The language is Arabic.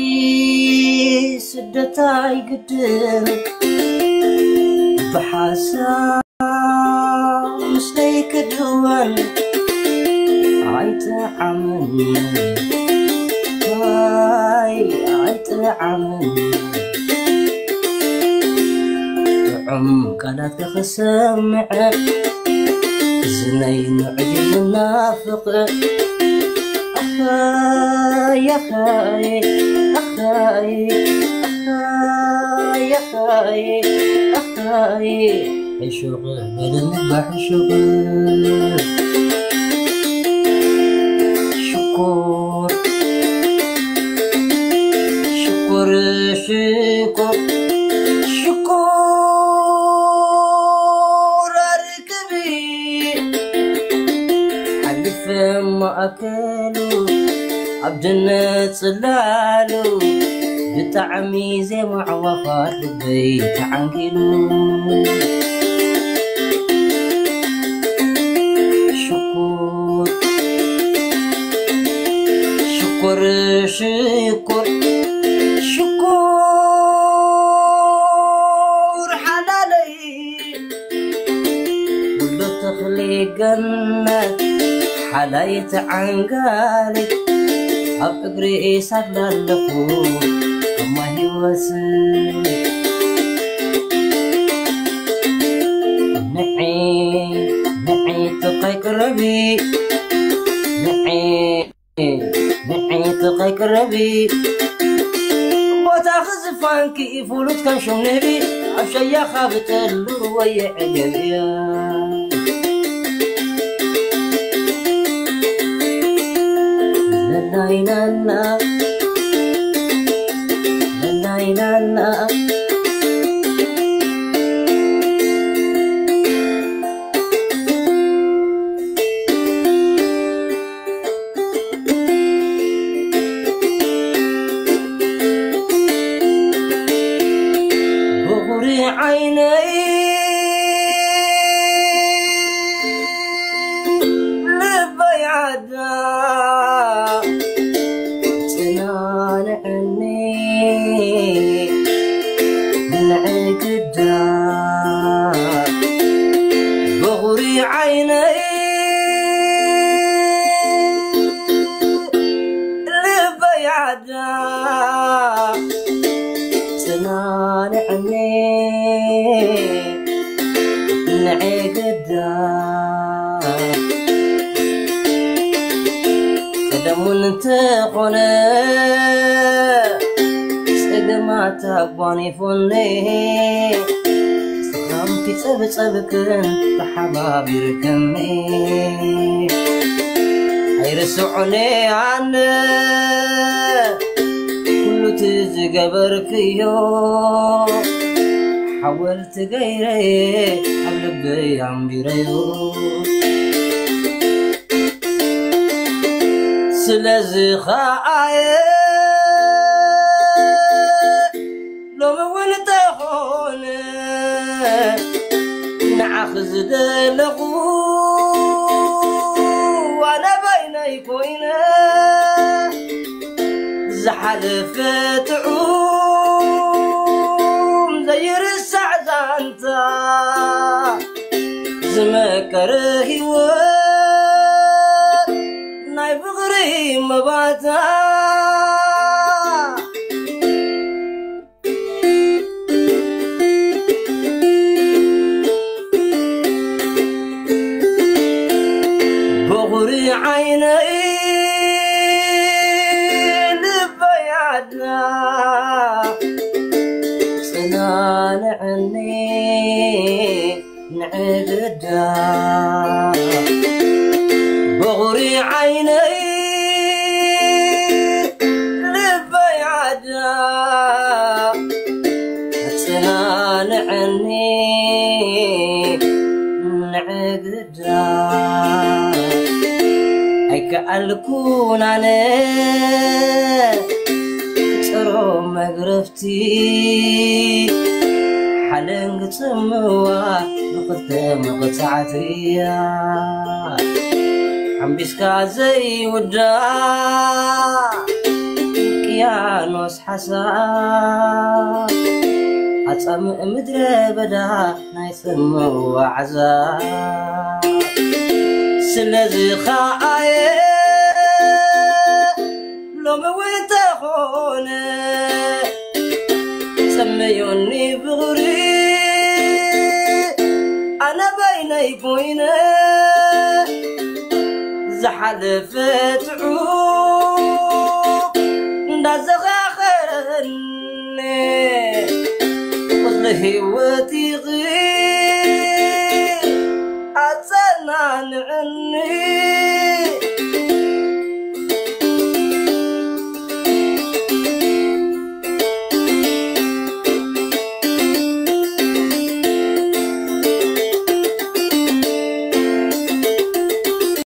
فغري سدتاي قدر بحسا مستيك دوان عيت عمل عيت عمل تعم كانت خسمع زنين عجل منافق أخاي أخاي أخاي أخاي أخاي أخاي شغل النبح شغل شكر شكر شكر شكر أركبي حلف ما أكلوا عبدنا صلالو بطعمي زي معوفات البيت عنقلو شكر شكر شكر شكر حلالي ولو تخلي جنة حلايت عنقالي أبقري إيساد للفو أما هي وسل نعي تقيك ربي نعي تقيك ربي وتاخذ فانكي فولوت كان شو نبي عشان خابت اللروية عجبية لا لا لا بغري عيني لبيعدا بغري عيني لبيعدا تنانعني نعقدا قدمون تقنا سقما تقباني فني سخامتي تبكن بحبابي ركمي هيرسعني عنا كل تزقبركيو حاولت غيري قبل عم بيريو سلازي خاية لو من تخون نعخذ دلقو وانا بيني كوينه زحلف تعوم زي السعزانتا زمكر هيوات ناي بغري مباتا بغري عيني سنان عني نعقدا بغري عيني لبيعدا سنان عني نعقدا هيك الكون عليه ترو مغرفتي حلنق تموا نقدم قطعتي حنبسكا زي ودا كيانوس حسا أتسم مدري بدا نايسم وعزا سلزي خاية لو مويت خونه سميوني بغري أنا بيني بوينه زحلفت عوق نزغاخرني وصلي وتغير أتسنان عني